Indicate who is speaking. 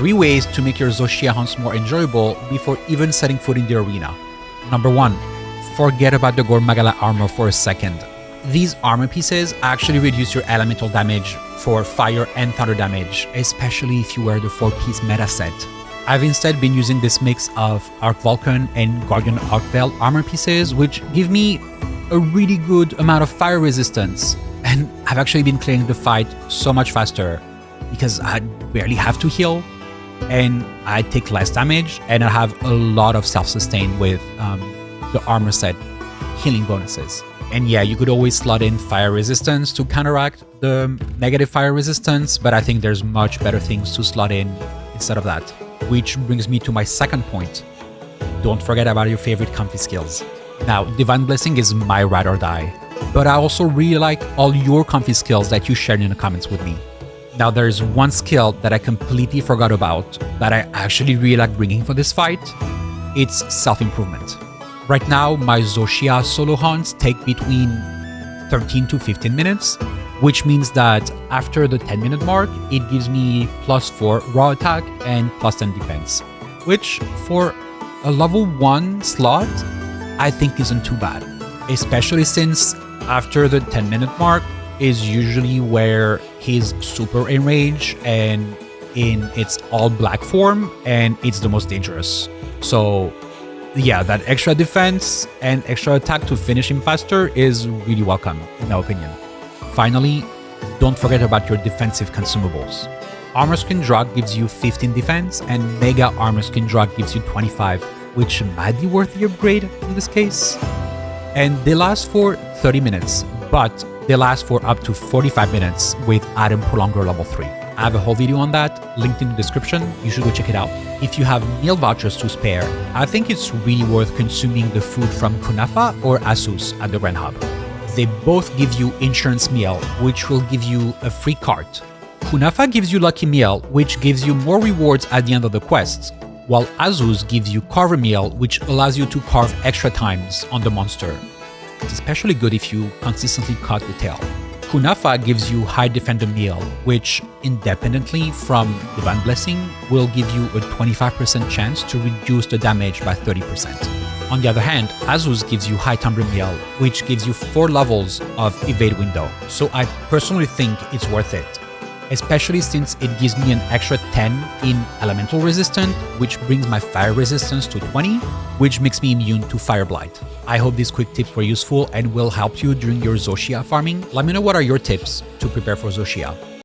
Speaker 1: 3 ways to make your Zoh Shia hunts more enjoyable before even setting foot in the arena. Number 1. Forget about the Gore Magala armor for a second. These armor pieces actually reduce your elemental damage for fire and thunder damage, especially if you wear the 4-piece meta set. I've instead been using this mix of Arc Vulcan and Guardian Arcveil armor pieces, which give me a really good amount of fire resistance. And I've actually been clearing the fight so much faster because I barely have to heal and I take less damage and I have a lot of self-sustain with the armor set healing bonuses. And yeah, you could always slot in fire resistance to counteract the negative fire resistance, but I think there's much better things to slot in instead of that. Which brings me to my second point. Don't forget about your favorite comfy skills. Now, Divine Blessing is my ride or die, but I also really like all your comfy skills that you shared in the comments with me. Now, there's one skill that I completely forgot about that I actually really like bringing for this fight. It's self-improvement. Right now, my Zoh Shia solo hunts take between 13 to 15 minutes, which means that after the 10-minute mark, it gives me +4 raw attack and +10 defense, which for a level 1 slot, I think isn't too bad, especially since after the 10-minute mark is usually where he's super enraged and in its all black form, and it's the most dangerous. So yeah, that extra defense and extra attack to finish him faster is really welcome, in my opinion. Finally, don't forget about your defensive consumables. Armor Skin Drug gives you 15 defense and Mega Armor Skin Drug gives you 25, which might be worth the upgrade in this case. And they last for 30 minutes, but they last for up to 45 minutes with Item Prolonger level 3. I have a whole video on that, linked in the description, you should go check it out. If you have meal vouchers to spare, I think it's really worth consuming the food from Kunafa or Asus at the Grand Hub. They both give you Insurance Meal, which will give you a free cart. Kunafa gives you Lucky Meal, which gives you more rewards at the end of the quest, while Asus gives you Carver Meal, which allows you to carve extra times on the monster. It's especially good if you consistently cut the tail. Kunafa gives you High Defender Meal, which, independently from Divine Blessing, will give you a 25% chance to reduce the damage by 30%. On the other hand, Asus gives you High Timbre Meal, which gives you 4 levels of Evade Window, so I personally think it's worth it. Especially since it gives me an extra 10 in Elemental Resistant, which brings my Fire Resistance to 20, which makes me immune to Fire Blight. I hope these quick tips were useful and will help you during your Zoh Shia farming. Let me know what are your tips to prepare for Zoh Shia.